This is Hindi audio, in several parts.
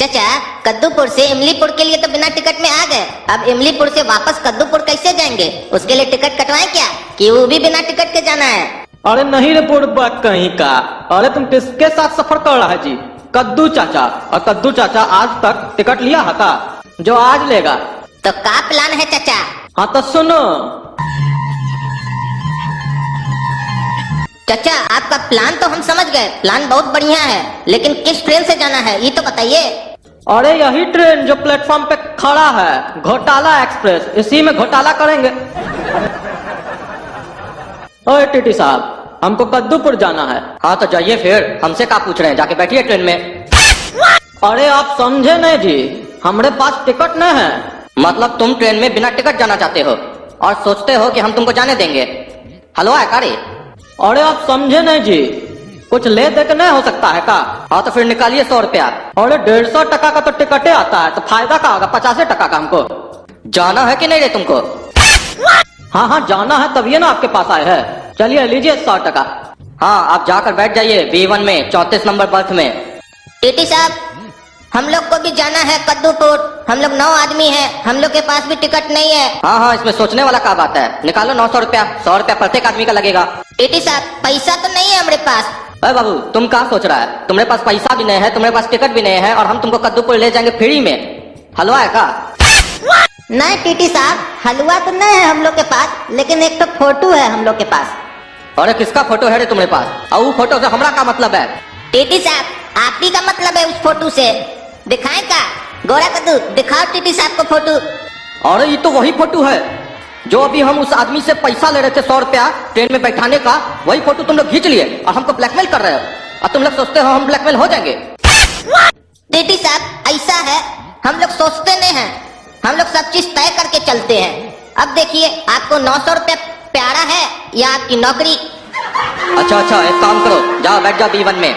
चाचा, कद्दूपुर से इमलीपुर के लिए तो बिना टिकट में आ गए, अब इमलीपुर से वापस कद्दूपुर कैसे जाएंगे? उसके लिए टिकट कटवाएं क्या, कि वो भी बिना टिकट के जाना है? अरे नहीं रे बुड़बक कहीं का। अरे तुम किसके साथ सफर कर रहा है जी? कद्दू चाचा। और कद्दू चाचा आज तक टिकट लिया है का जो आज लेगा? तो क्या प्लान है चाचा? हाँ तो सुनो चाचा, आपका प्लान तो हम समझ गए, प्लान बहुत बढ़िया है, लेकिन किस ट्रेन से जाना है ये तो बताइए। अरे यही ट्रेन जो प्लेटफॉर्म पे खड़ा है, घोटाला एक्सप्रेस, इसी में घोटाला करेंगे। ओए टीटी साहब, हमको कद्दूपुर जाना है। हाँ तो जाइए फिर, हमसे क्या पूछ रहे हैं, जाके बैठिए ट्रेन में। अरे आप समझे नहीं जी, हमारे पास टिकट नहीं है। मतलब तुम ट्रेन में बिना टिकट जाना चाहते हो और सोचते हो कि हम तुमको जाने देंगे? हलवा है कारी? अरे आप समझे नहीं जी, कुछ ले दे के नहीं हो सकता है का? हाँ तो फिर निकालिए 100 रुपया। अरे 150 टका का तो टिकटे आता है, तो फायदा का होगा 50 टका का? हमको जाना है कि नहीं रे तुमको? हाँ हाँ जाना है, तभी ना आपके पास आए हैं। चलिए लीजिए 100 टका। हाँ आप जाकर बैठ जाइए B1 में 34 नंबर बर्थ में। टीटी साहब, हम लोग को भी जाना है कद्दूपुर, हम लोग 9 आदमी हैं, हम लोग के पास भी टिकट नहीं है। हाँ हाँ इसमें सोचने वाला क्या बात है, निकालो 900 रुपया, 100 रुपया प्रत्येक आदमी का लगेगा। टीटी साहब, पैसा तो नहीं है हमारे पास। अरे बाबू तुम क्या सोच रहा है, तुम्हारे पास पैसा भी नहीं है, तुम्हारे पास टिकट भी नहीं है, और हम तुमको कद्दूपुर ले जाएंगे फ्री में। हलवा है का? नहीं टीटी साहब, हलवा तो नहीं है हम लोग के पास, लेकिन एक तो फोटो है हम लोग के पास। अरे किसका फोटो है रे तुम्हारे पास? और वो फोटो से हमारा क्या मतलब है? टीटी साहब, आप ही का मतलब है उस फोटो से, दिखाएं का? गोरा कद्दू, दिखाओ टीटी साहब को फोटो। अरे ये तो वही फोटो है जो अभी हम उस आदमी से पैसा ले रहे थे 100 रुपया ट्रेन में बैठाने का, वही फोटो तुम लोग खींच लिए और हमको ब्लैकमेल कर रहे हो, और तुम लोग सोचते हो हम ब्लैकमेल हो जाएंगे। टीटी साहब ऐसा है, हम लोग सोचते नहीं हैं, हम लोग सब चीज तय करके चलते हैं। अब देखिए, आपको 900 रुपया प्यारा है या आपकी नौकरी? अच्छा अच्छा एक काम करो, जाओ बैठ जाओ B1 में,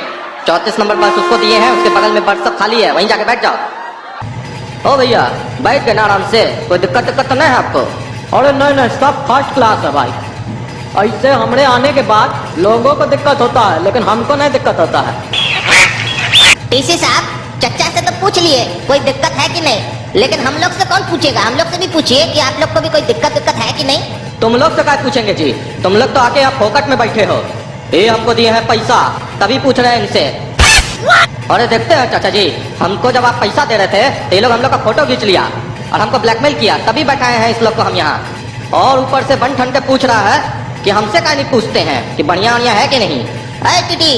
34 नंबर बस उसको दिए हैं, उसके बगल में बर्थ सब खाली है, वहीं जाके बैठ जाओ। ओ भैया बैठ गए ना आराम से, कोई दिक्कत तो नहीं है आपको? अरे नहीं नहीं सब फर्स्ट क्लास है भाई। ऐसे हमारे आने के बाद लोगों को दिक्कत होता है, लेकिन हमको नहीं दिक्कत होता है। टीसी साहब, चच्चा से तो पूछ लिए कोई दिक्कत है कि नहीं, लेकिन हम लोग से कौन पूछेगा? हम लोग से भी पूछिए कि आप लोग को भी कोई दिक्कत है कि नहीं। तुम लोग से क्या पूछेंगे जी, तुम लोग तो आके यहाँ फोकट में बैठे हो, ये हमको दिए हैं पैसा तभी पूछ रहे हैं इनसे। अरे देखते हैं चाचा जी, हमको जब आप पैसा दे रहे थे तो ये लोग हम लोग का फोटो खींच लिया और हमको ब्लैकमेल किया, तभी बैठाए हैं इस लोग को हम यहाँ। और ऊपर से बन ठन के पूछ रहा है कि हमसे क्या नहीं पूछते हैं कि बढ़िया बढ़िया है कि नहीं। अरे टीटी,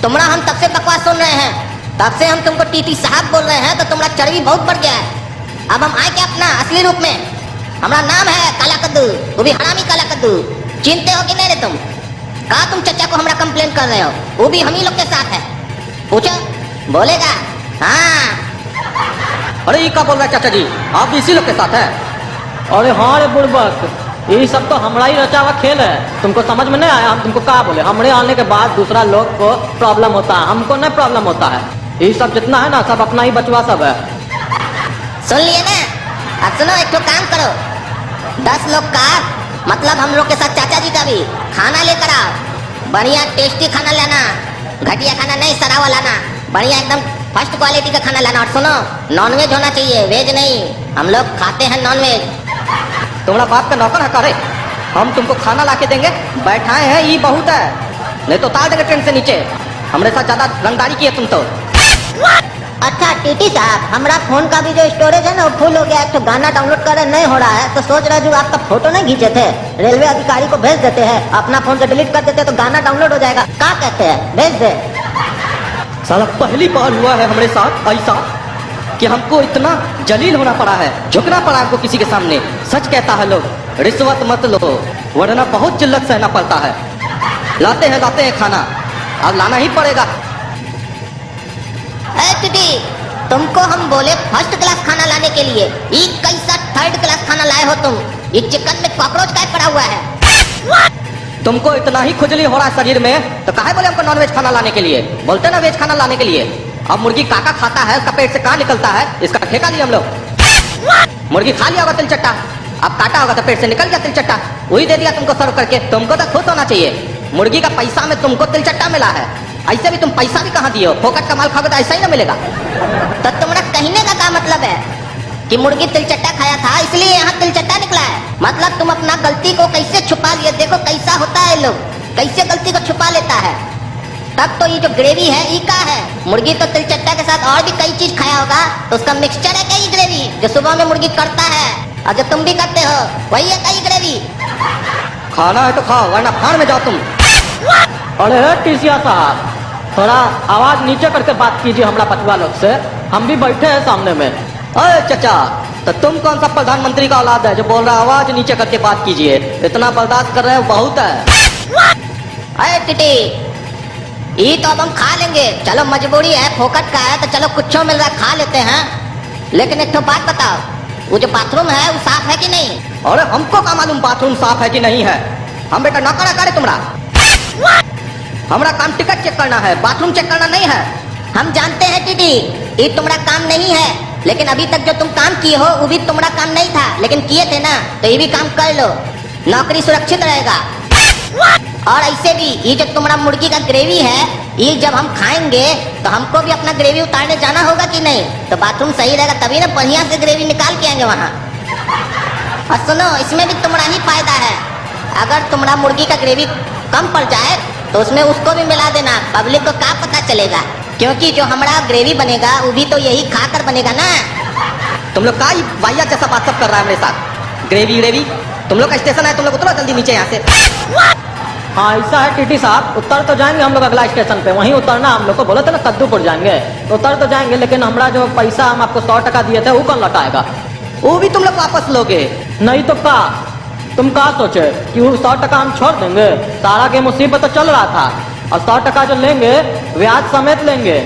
तुम्हारा हम तब से बकवास सुन रहे हैं, तब से हम तुमको टीटी साहब बोल रहे हैं, तो तुम्हारा चर्बी बहुत बढ़ गया है। अब हम आए क्या अपना असली रूप में? हमारा नाम है काला कद्दू, वो भी हरामी काला कद्दू। चिंते हो कि नहीं रे तुम? कहा तुम चचा को हमारा कंप्लेन कर रहे हो, वो भी हम ही लोग के साथ है। पूछो, बोलेगा? हाँ। अरे ये क्या बोल रहा है चाचा जी, आप भी इसी लोग के साथ हैं? अरे हाँ रे बुड़बक, ये सब तो हमारा ही रचा हुआ खेल है, तुमको समझ में नहीं आया? हम तुमको क्या बोले, हमारे आने के बाद दूसरा लोग को प्रॉब्लम होता है, हमको नहीं प्रॉब्लम होता है। ये सब जितना है ना सब अपना ही बचवा सब है। सुन लिए ना? अब सुनो, एक तो काम करो, 10 लोग का मतलब हम लोग के साथ चाचा जी का भी खाना लेकर आओ। बढ़िया टेस्टी खाना लाना, घटिया खाना नहीं, सड़ा हुआ लाना, बढ़िया एकदम फर्स्ट क्वालिटी का खाना लाना। और सुनो, नॉनवेज होना चाहिए, वेज नहीं, हम लोग खाते हैं नॉनवेज। तुम्हारा बाप का नौकर है करे, हम तुमको खाना ला के देंगे, बैठाए हैं ये बहुत है, नहीं तो उतार देंगे ट्रेन से नीचे। हमारे साथ ज्यादा रंगदारी की है तुम तो। अच्छा टीटी साहब, हमारा फोन का भी जो स्टोरेज है ना वो फुल हो गया है, तो गाना डाउनलोड कर नहीं हो रहा है, तो सोच रहे जो आपका फोटो नहीं खींचे थे, रेलवे अधिकारी को भेज देते हैं, अपना फोन से डिलीट कर देते हैं तो गाना डाउनलोड हो जाएगा। क्या कहते हैं, भेज दे? साला पहली बार हुआ है हमारे साथ ऐसा कि हमको इतना जलील होना पड़ा है, झुकना पड़ा हमको किसी के सामने। सच कहता है लोग, रिश्वत मत लो वरना बहुत जिल्लत सहना पड़ता है। लाते हैं खाना, अब लाना ही पड़ेगा। टीटी, तुमको हम बोले फर्स्ट क्लास खाना लाने के लिए, ये कैसा थर्ड क्लास खाना लाए हो तुम? ये चिकन में कॉकरोच का पड़ा हुआ है। तुमको इतना ही खुजली हो रहा है शरीर में तो काहे बोले हमको नॉनवेज खाना लाने के लिए? बोलते ना वेज खाना लाने के लिए। अब मुर्गी काका खाता है, उसका पेट से कहाँ निकलता है, इसका ठेका लिया हम लोग। मुर्गी खा लिया होगा तिलचट्टा, अब काटा होगा तो पेट से निकल गया तिलचट्टा, वही दे दिया तुमको सर्व करके। तुमको तो खुश होना चाहिए, मुर्गी का पैसा में तुमको तिलचट्टा मिला है, ऐसे भी तुम पैसा भी कहाँ दिए हो? फोकट का माल खाओगे तो ऐसा ही ना मिलेगा। तो तुम्हारा कहने का क्या मतलब है कि मुर्गी तिलचट्टा खाया था इसलिए यहाँ तिलचट्टा निकला है? मतलब तुम अपना गलती को कैसे छुपा लिए? देखो कैसा होता है लोग, कैसे गलती को छुपा लेता है। तब तो ये जो ग्रेवी है ये का है? मुर्गी तो तिलचट्टा के साथ और भी कई चीज खाया होगा, तो उसका मिक्सचर है क्या ये ग्रेवी जो सुबह में मुर्गी करता है और जो तुम भी करते हो वही है क्या ये ग्रेवी? खाना है तो खाओ वरना फाड़ में जाओ तुम। अरे टीसिया साहब, थोड़ा आवाज नीचे करके बात कीजिए हमरा पटवा लोग से, हम भी बैठे हैं सामने में। अरे चाचा, तो तुम कौन सा प्रधानमंत्री का औलाद है जो बोल रहा है आवाज नीचे करके बात कीजिए? इतना बर्दाश्त कर रहे हो बहुत है। अरे टिटी, ये तो अब हम खा लेंगे, चलो मजबूरी है, फोकट का है तो चलो कुछ मिल रहा है खा लेते हैं। लेकिन एक तो बात बताओ, वो जो बाथरूम है वो साफ है कि नहीं? अरे हमको क्या मालूम बाथरूम साफ है कि नहीं है? हम बेटा नौकरा करे तुम्हारा। हमारा काम टिकट चेक करना है, बाथरूम चेक करना नहीं है। हम जानते हैं टिटी, ये तुम्हारा काम नहीं है, लेकिन अभी तक जो तुम काम किए हो वो भी तुम्हारा काम नहीं था, लेकिन किए थे ना, तो ये भी काम कर लो, नौकरी सुरक्षित रहेगा। और ऐसे भी ये जो तुम्हारा मुर्गी का ग्रेवी है, ये जब हम खाएंगे तो हमको भी अपना ग्रेवी उतारने जाना होगा कि नहीं? तो बाथरूम सही रहेगा तभी ना बढ़िया से ग्रेवी निकाल के आएंगे वहाँ। और सुनो, इसमें भी तुम्हारा ही फायदा है, अगर तुम्हारा मुर्गी का ग्रेवी कम पड़ जाए तो उसमें उसको भी मिला देना, पब्लिक को क्या पता चलेगा, क्योंकि जो हमारा ग्रेवी बनेगा वो भी तो यही खाकर बनेगा ना। तुम लोग का वाइया जैसा बात सब कर रहा है मेरे साथ? ग्रेवी ग्रेवी, तुम लोग का स्टेशन है, तुम लोग उतरो जल्दी नीचे यहाँ से। हाँ ऐसा है टीटी साहब, उतर तो जाएंगे हम लोग अगला स्टेशन पे, वहीं उतरना हम लोग को बोले थे ना कद्दूपुर जाएंगे, तो उतर तो जाएंगे, लेकिन हमारा जो पैसा हम आपको 100 टका दिए थे वो कौन लौटाएगा? वो भी तुम लोग वापस लोगे? नहीं तो का तुम क्या सोचे कि वो 100 टका हम छोड़ देंगे? सारा गेम उसी पे तो चल रहा था, और 100 टका जो लेंगे ब्याज समेत लेंगे।